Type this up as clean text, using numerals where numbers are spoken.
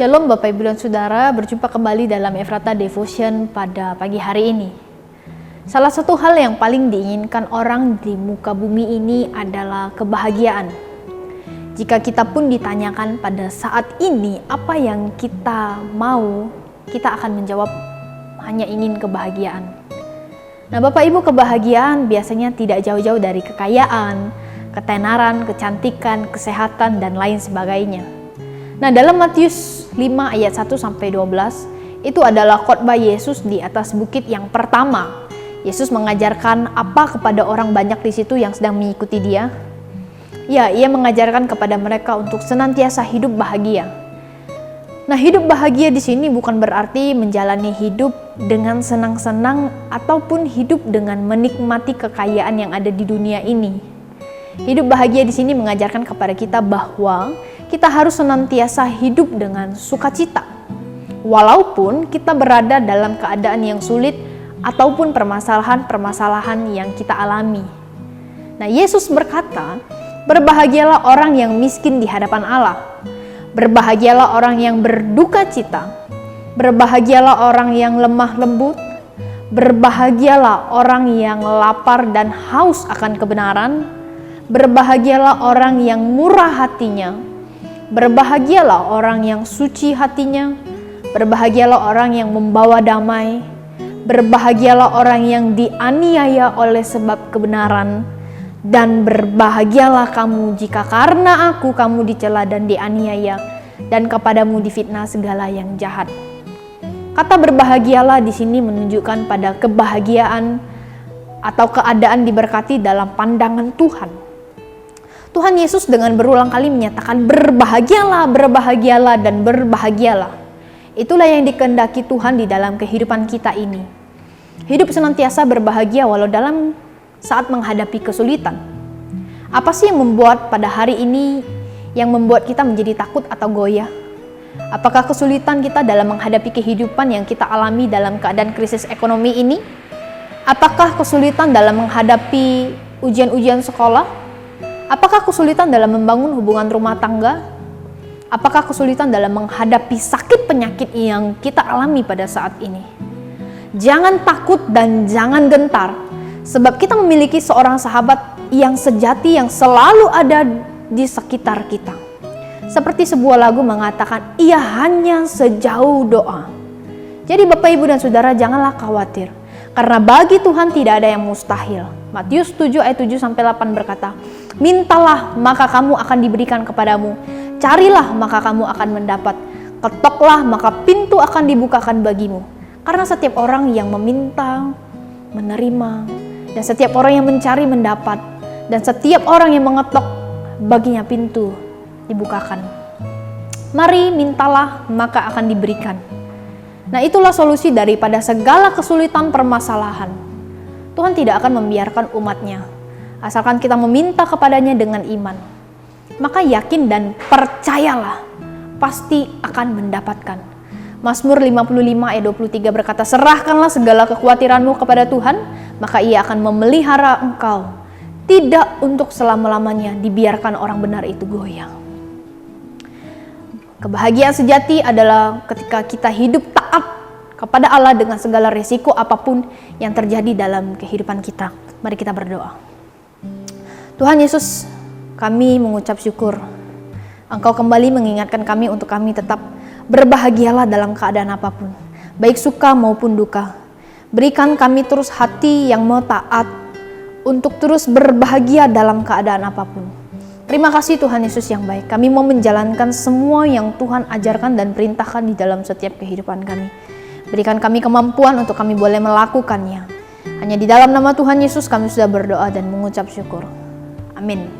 Shalom Bapak Ibu dan Saudara, berjumpa kembali dalam Efrata Devotion pada pagi hari ini. Salah satu hal yang paling diinginkan orang di muka bumi ini adalah kebahagiaan. Jika kita pun ditanyakan pada saat ini apa yang kita mau, kita akan menjawab hanya ingin kebahagiaan. Nah Bapak Ibu, kebahagiaan biasanya tidak jauh-jauh dari kekayaan, ketenaran, kecantikan, kesehatan, dan lain sebagainya. Nah dalam Matius 5 ayat 1-12 itu adalah khotbah Yesus di atas bukit yang pertama. Yesus mengajarkan apa kepada orang banyak di situ yang sedang mengikuti dia? Ya, ia mengajarkan kepada mereka untuk senantiasa hidup bahagia. Nah, hidup bahagia di sini bukan berarti menjalani hidup dengan senang-senang ataupun hidup dengan menikmati kekayaan yang ada di dunia ini. Hidup bahagia di sini mengajarkan kepada kita bahwa kita harus senantiasa hidup dengan sukacita. Walaupun kita berada dalam keadaan yang sulit ataupun permasalahan-permasalahan yang kita alami. Nah, Yesus berkata, berbahagialah orang yang miskin di hadapan Allah. Berbahagialah orang yang berduka cita. Berbahagialah orang yang lemah lembut. Berbahagialah orang yang lapar dan haus akan kebenaran. Berbahagialah orang yang murah hatinya. Berbahagialah orang yang suci hatinya. Berbahagialah orang yang membawa damai. Berbahagialah orang yang dianiaya oleh sebab kebenaran. Dan berbahagialah kamu jika karena aku kamu dicela dan dianiaya, dan kepadamu difitnah segala yang jahat. Kata berbahagialah di sini menunjukkan pada kebahagiaan atau keadaan diberkati dalam pandangan Tuhan. Tuhan Yesus dengan berulang kali menyatakan berbahagialah, berbahagialah, dan berbahagialah. Itulah yang dikehendaki Tuhan di dalam kehidupan kita ini. Hidup senantiasa berbahagia walau dalam saat menghadapi kesulitan. Apa sih yang membuat pada hari ini yang membuat kita menjadi takut atau goyah? Apakah kesulitan kita dalam menghadapi kehidupan yang kita alami dalam keadaan krisis ekonomi ini? Apakah kesulitan dalam menghadapi ujian-ujian sekolah? Apakah kesulitan dalam membangun hubungan rumah tangga? Apakah kesulitan dalam menghadapi sakit penyakit yang kita alami pada saat ini? Jangan takut dan jangan gentar, sebab kita memiliki seorang sahabat yang sejati yang selalu ada di sekitar kita. Seperti sebuah lagu mengatakan, ia hanya sejauh doa. Jadi Bapak Ibu dan Saudara, janganlah khawatir, karena bagi Tuhan tidak ada yang mustahil. Matius 7 ayat 7-8 berkata, mintalah maka kamu akan diberikan kepadamu, carilah maka kamu akan mendapat, ketoklah maka pintu akan dibukakan bagimu. Karena setiap orang yang meminta, menerima, dan setiap orang yang mencari mendapat, dan setiap orang yang mengetok, baginya pintu dibukakan. Mari mintalah maka akan diberikan. Nah, itulah solusi daripada segala kesulitan permasalahan. Tuhan tidak akan membiarkan umatnya, asalkan kita meminta kepadanya dengan iman. Maka yakin dan percayalah, pasti akan mendapatkan. Mazmur 55 ayat 23 berkata, serahkanlah segala kekhawatiranmu kepada Tuhan, maka ia akan memelihara engkau. Tidak untuk selama-lamanya dibiarkan orang benar itu goyang. Kebahagiaan sejati adalah ketika kita hidup taat kepada Allah dengan segala risiko apapun yang terjadi dalam kehidupan kita. Mari kita berdoa. Tuhan Yesus, kami mengucap syukur. Engkau kembali mengingatkan kami untuk kami tetap berbahagialah dalam keadaan apapun, baik suka maupun duka. Berikan kami terus hati yang mau taat untuk terus berbahagia dalam keadaan apapun. Terima kasih Tuhan Yesus yang baik. Kami mau menjalankan semua yang Tuhan ajarkan dan perintahkan di dalam setiap kehidupan kami. Berikan kami kemampuan untuk kami boleh melakukannya. Hanya di dalam nama Tuhan Yesus kami sudah berdoa dan mengucap syukur. Amin.